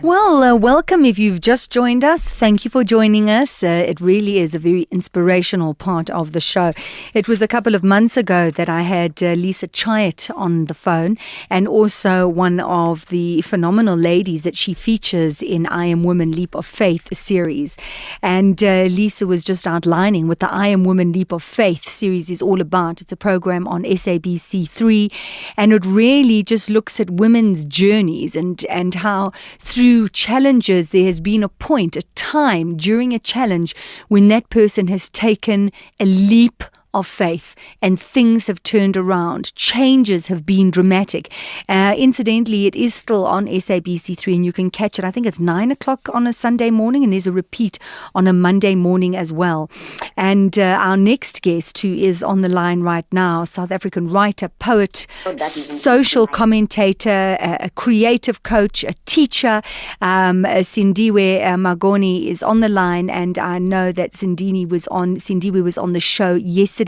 Well, welcome if you've just joined us. Thank you for joining us. It really is a very inspirational part of the show. It was a couple of months ago that I had Lisa Chayat on the phone, and also one of the phenomenal ladies that she features in I Am Woman Leap of Faith series. And Lisa was just outlining what the I Am Woman Leap of Faith series is all about. It's a program on SABC3, and it really just looks at women's journeys and how through challenges there has been a point, a time during a challenge when that person has taken a leap of faith and things have turned around. Changes have been dramatic. Incidentally, it is still on SABC3 and you can catch it. I think it's 9 o'clock on a Sunday morning, and there's a repeat on a Monday morning as well. And our next guest, who is on the line right now, South African writer, poet, social commentator, a creative coach, a teacher, Sindiwe Magona is on the line, and I know that Sindiwe was on the show yesterday,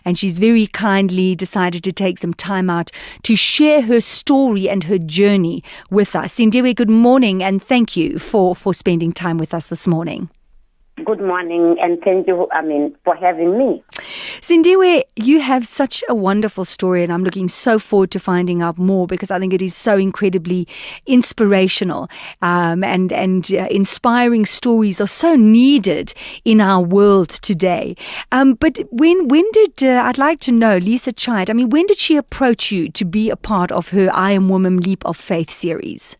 and she's very kindly decided to take some time out to share her story and her journey with us. Sindiwe, good morning, and thank you for spending time with us this morning. Good morning, and thank you, for having me. Sindiwe, you have such a wonderful story, and I'm looking so forward to finding out more, because I think it is so incredibly inspirational, and inspiring stories are so needed in our world today. But when did I'd like to know, Lisa Chayat, when did she approach you to be a part of her I Am Woman Leap of Faith series?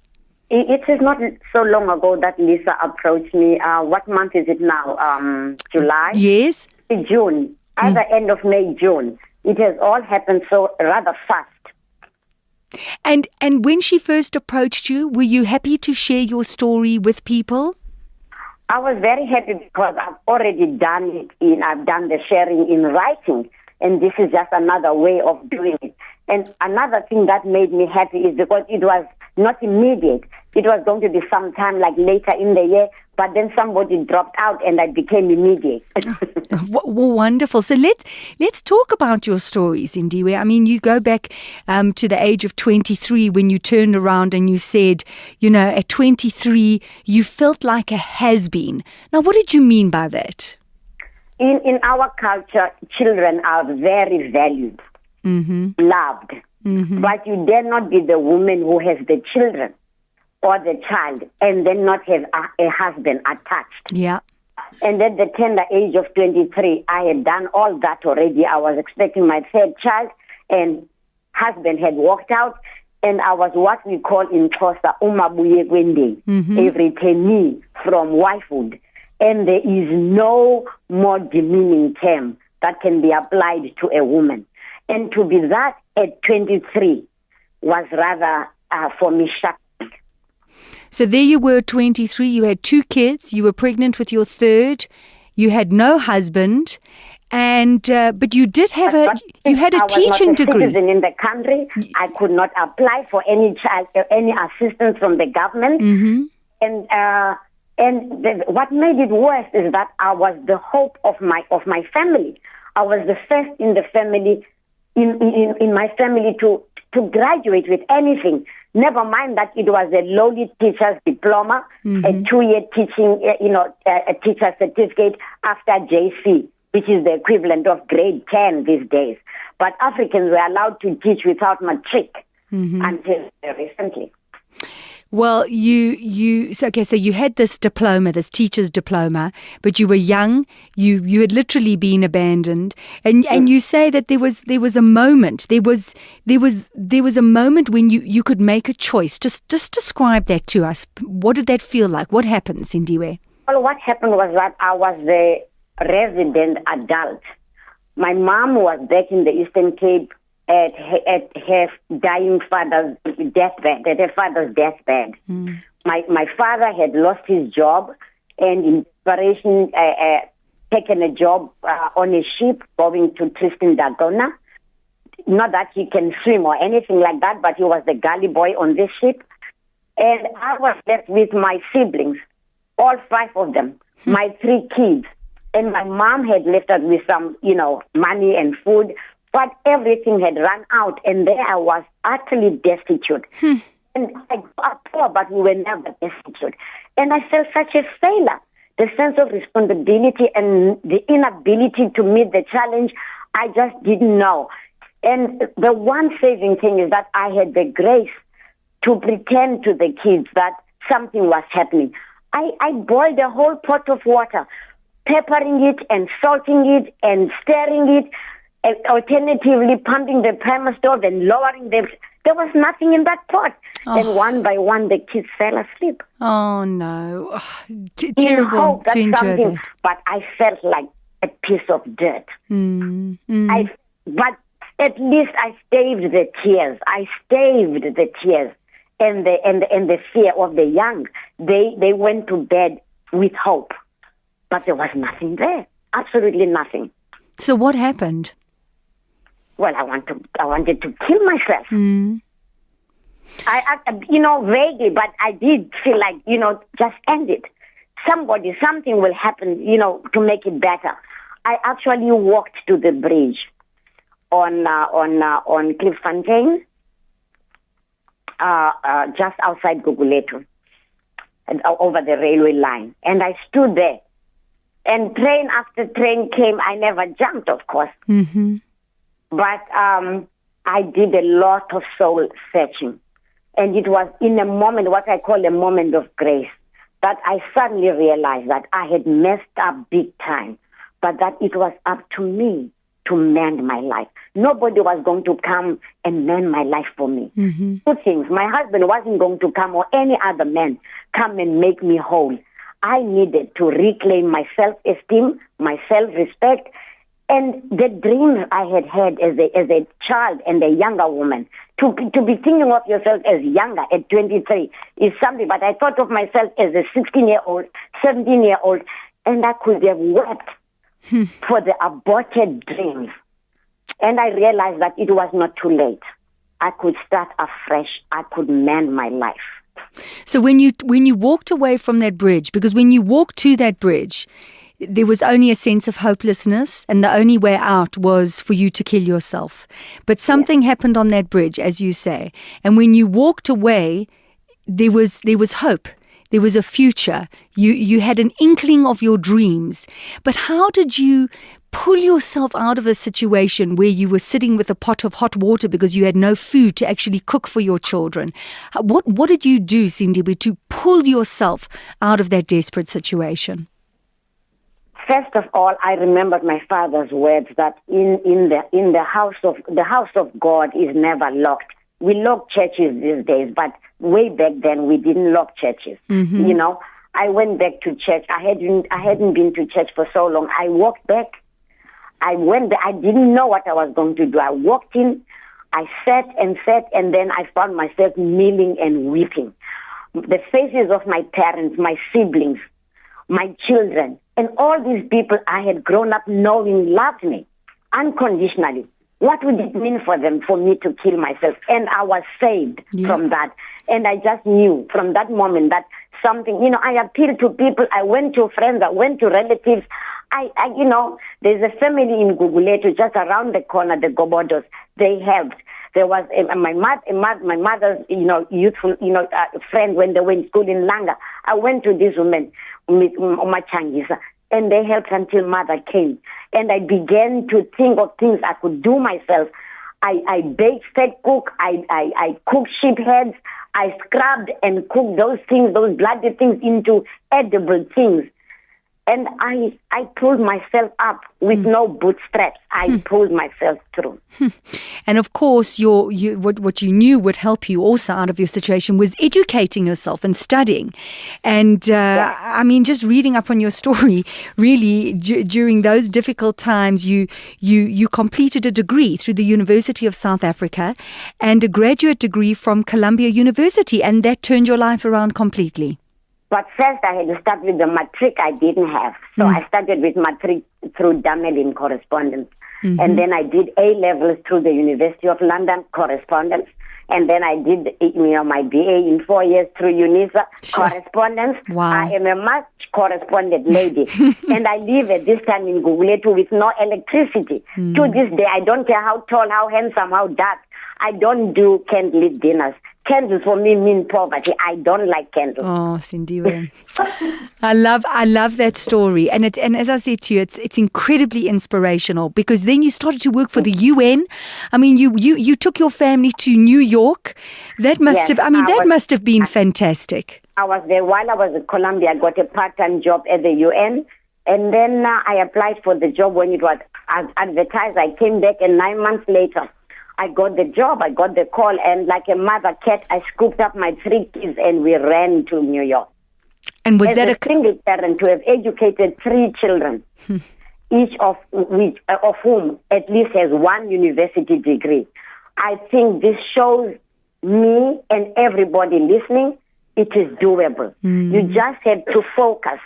It is not so long ago that Lisa approached me. What month is it now? July? Yes. June. Either end of May, June. It has all happened so rather fast. And when she first approached you, were you happy to share your story with people? I was very happy because I've already done it. I've done the sharing in writing, and this is just another way of doing it. And another thing that made me happy is because it was not immediate. It was going to be sometime like later in the year, but then somebody dropped out and I became immediate. Wonderful. So let's talk about your stories, Sindiwe. You go back to the age of 23 when you turned around and you said, at 23, you felt like a has-been. Now, what did you mean by that? In our culture, children are very valued, loved. But you dare not be the woman who has the children or the child and then not have a husband attached. Yeah. And at the tender age of 23, I had done all that already. I was expecting my third child, and husband had walked out, and I was what we call in Xhosa, umabuye kwendeni, a returnee from wifehood. And there is no more demeaning term that can be applied to a woman. And to be that at 23 was rather, for me, shocking. So there you were, 23, you had 2 kids, you were pregnant with your third, you had no husband, and but you did have you had a teaching degree. I was not a citizen in the country. I could not apply for any assistance from the government. And what made it worse is that I was the hope of my family. I was the first in the family, in my family to graduate with anything. Never mind that it was a lowly teacher's diploma, a 2-year teaching, a teacher's certificate after JC, which is the equivalent of grade 10 these days. But Africans were allowed to teach without matric until recently. Well, so you had this diploma, this teacher's diploma, but you were young. You had literally been abandoned, and you say that there was a moment. There was a moment when you could make a choice. Just describe that to us. What did that feel like? What happened, Sindiwe? Well, what happened was that I was the resident adult. My mom was back in the Eastern Cape at her dying father's deathbed, at her father's deathbed. My father had lost his job, and in desperation taken a job on a ship going to Tristan da Cunha. Not that he can swim or anything like that, but he was the galley boy on this ship. And I was left with my siblings, all 5 of them, my 3 kids. And my mom had left us with some, money and food, but everything had run out, and there I was utterly destitute. And I grew up poor, but we were never destitute. And I felt such a failure. The sense of responsibility and the inability to meet the challenge, I just didn't know. And the one saving thing is that I had the grace to pretend to the kids that something was happening. I boiled a whole pot of water, peppering it and salting it and stirring it, and alternatively pumping the primer stove and lowering them. There was nothing in that pot. And one by one, the kids fell asleep. Oh, no. Terrible to endure that. But I felt like a piece of dirt. But at least I staved the tears. And the fear of the young. They went to bed with hope. But there was nothing there. Absolutely nothing. So what happened? Well, I wanted to kill myself. I vaguely, but I did feel like, just end it. Something will happen, to make it better. I actually walked to the bridge on Clifffontein, just outside Guguletu, over the railway line, and I stood there. And train after train came. I never jumped, of course. But I did a lot of soul searching. And it was in a moment, what I call a moment of grace, that I suddenly realized that I had messed up big time, but that it was up to me to mend my life. Nobody was going to come and mend my life for me. Two things. My husband wasn't going to come, or any other man come and make me whole. I needed to reclaim my self-esteem, my self-respect, and the dreams I had as a child and a younger woman. To be thinking of yourself as younger at 23 is something, but I thought of myself as a 16-year-old, 17-year-old, and I could have wept for the aborted dreams. And I realized that it was not too late. I could start afresh. I could mend my life. So when you walked away from that bridge, because when you walked to that bridge, there was only a sense of hopelessness, and the only way out was for you to kill yourself. But something happened on that bridge, as you say. And when you walked away, there was hope. There was a future. You had an inkling of your dreams. But how did you pull yourself out of a situation where you were sitting with a pot of hot water because you had no food to actually cook for your children? What did you do, Sindiwe, to pull yourself out of that desperate situation? First of all, I remembered my father's words that in the house of God is never locked. We lock churches these days, but way back then we didn't lock churches. I went back to church. I hadn't been to church for so long. I walked back. I went there. I didn't know what I was going to do. I walked in. I sat, and then I found myself kneeling and weeping. The faces of my parents, my siblings, my children, and all these people I had grown up knowing loved me unconditionally. What would it mean for them, for me to kill myself? And I was saved from that. And I just knew from that moment that something, I appealed to people. I went to friends. I went to relatives. There's a family in Guguletu just around the corner, the Gobodos. They helped. There was my mother's, youthful, friend when they were in school in Langa. I went to these women, Umachangisa, and they helped until mother came. And I began to think of things I could do myself. I baked, fed cook. I cooked sheep heads. I scrubbed and cooked those things, those bloody things, into edible things. And I pulled myself up with no bootstraps. I pulled myself through. And of course, what you knew would help you also out of your situation was educating yourself and studying. And just reading up on your story, really, during those difficult times, you completed a degree through the University of South Africa and a graduate degree from Columbia University, and that turned your life around completely. But first, I had to start with the matric I didn't have. So I started with matric through Damelin correspondence. And then I did A-levels through the University of London correspondence. And then I did, my BA in 4 years through UNISA correspondence. Wow. I am a much correspondent lady. And I live at this time in Guguletu with no electricity. To this day, I don't care how tall, how handsome, how dark. I don't do candlelit dinners. Candles for me mean poverty. I don't like candles. Oh, Sindiwe. I love that story. And as I said to you, it's incredibly inspirational, because then you started to work for the UN. I mean, you took your family to New York. That must have been fantastic. I was there while I was in Colombia. I got a part-time job at the UN. And then I applied for the job when it was advertised. I came back, and 9 months later, I got the job. I got the call, and like a mother cat, I scooped up my 3 kids and we ran to New York. And was As that a single parent to have educated 3 children, each of whom at least has 1 university degree? I think this shows me and everybody listening, it is doable. You just have to focus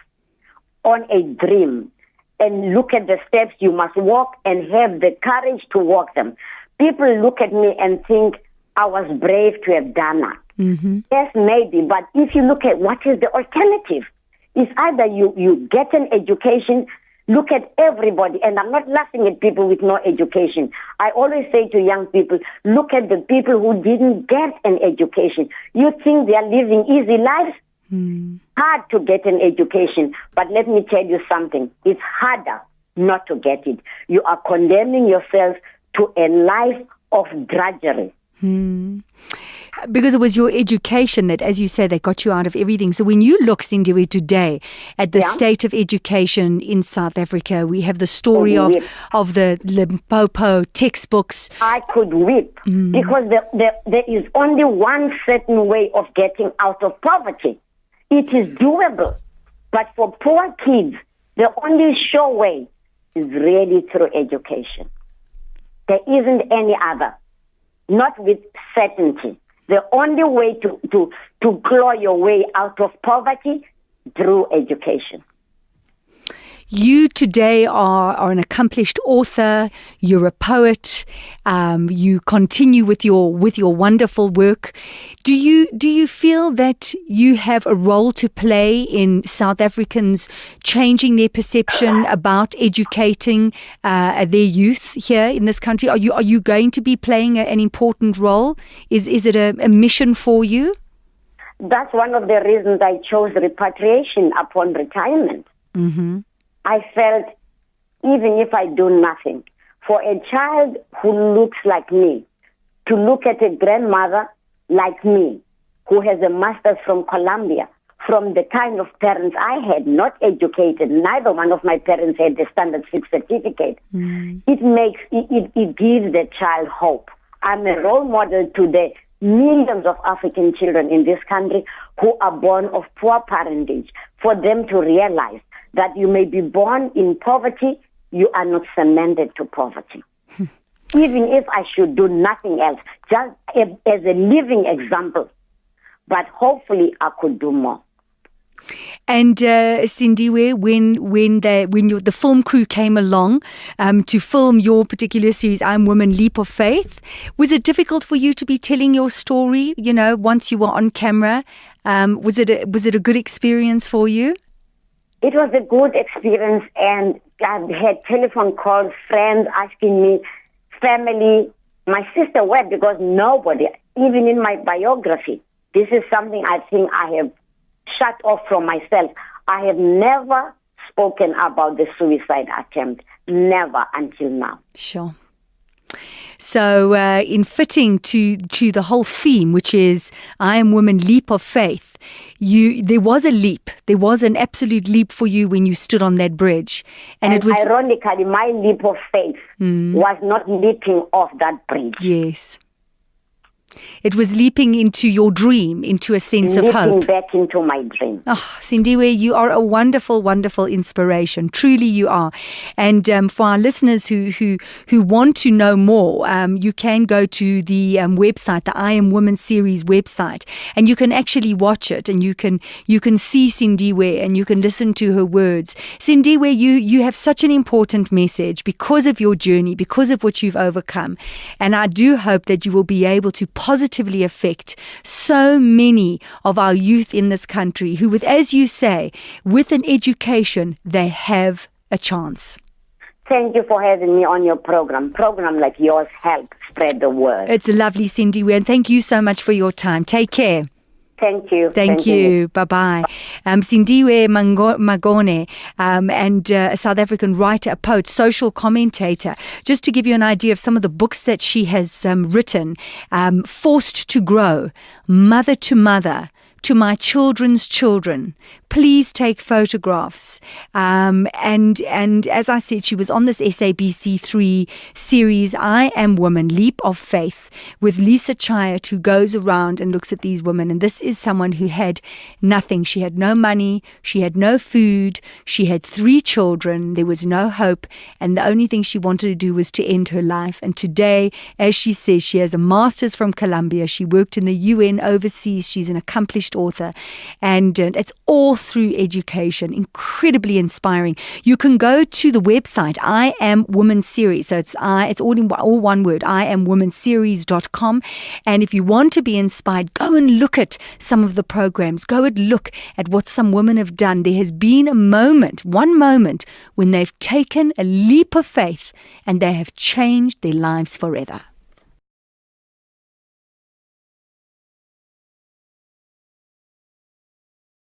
on a dream and look at the steps you must walk and have the courage to walk them. People look at me and think I was brave to have done that. Yes, maybe, but if you look at what is the alternative, it's either you get an education. Look at everybody, and I'm not laughing at people with no education. I always say to young people, look at the people who didn't get an education. You think they are living easy lives? Hard to get an education, but let me tell you something. It's harder not to get it. You are condemning yourself to a life of drudgery. Because it was your education that, as you say, that got you out of everything. So when you look, Sindiwe, today at the state of education in South Africa, we have the story of the Limpopo textbooks. I could weep because there is only one certain way of getting out of poverty. It is doable. But for poor kids, the only sure way is really through education. There isn't any other, not with certainty. The only way to claw your way out of poverty through education. You today are an accomplished author. You're a poet. You continue with your wonderful work. Do you feel that you have a role to play in South Africans changing their perception about educating their youth here in this country? Are you going to be playing an important role? Is it a mission for you? That's one of the reasons I chose repatriation upon retirement. I felt, even if I do nothing, for a child who looks like me, to look at a grandmother like me, who has a master's from Colombia, from the kind of parents I had, not educated, neither one of my parents had the standard 6 certificate. It gives the child hope. I'm a role model to the millions of African children in this country who are born of poor parentage, for them to realize that you may be born in poverty, you are not cemented to poverty. Even if I should do nothing else, just as a living example, but hopefully I could do more. And Sindiwe, when the film crew came along to film your particular series, I'm Woman, Leap of Faith, was it difficult for you to be telling your story? You know, once you were on camera, was it a good experience for you? It was a good experience, and I had telephone calls, friends asking me, family. My sister wept because nobody, even in my biography, this is something I think I have shut off from myself. I have never spoken about the suicide attempt, never until now. Sure. So in fitting to the whole theme, which is I Am Woman, Leap of Faith, there was a leap. There was an absolute leap for you when you stood on that bridge. And it was, ironically, my leap of faith was not leaping off that bridge. Yes. It was leaping into your dream, into a sense of hope. Leaping back into my dream. Oh, Sindiwe, you are a wonderful, wonderful inspiration. Truly you are. And for our listeners who want to know more, you can go to the website, the I Am Woman series website, and you can actually watch it, and you can see Sindiwe, and you can listen to her words. Sindiwe, you have such an important message because of your journey, because of what you've overcome. And I do hope that you will be able to positively affect so many of our youth in this country who, as you say, with an education, they have a chance. Thank you for having me on your program. Program like yours helps spread the word. It's lovely, Sindiwe, and thank you so much for your time. Take care. Thank you. Thank you. Bye-bye. Sindiwe Magona, and a South African writer, a poet, social commentator. Just to give you an idea of some of the books that she has written, Forced to Grow, Mother to Mother, To My Children's Children, Please Take Photographs. And as I said, she was on this SABC3 series, I Am Woman, Leap of Faith, with Lisa Chiat, who goes around and looks at these women. And this is someone who had nothing. She had no money. She had no food. She had 3 children. There was no hope. And the only thing she wanted to do was to end her life. And today, as she says, she has a master's from Columbia. She worked in the UN overseas. She's an accomplished author. And it's all through education. Incredibly inspiring. You can go to the website, I Am Woman Series. So it's all one word, IamWomanSeries.com. And if you want to be inspired, go and look at some of the programs. Go and look at what some women have done. There has been one moment, when they've taken a leap of faith and they have changed their lives forever.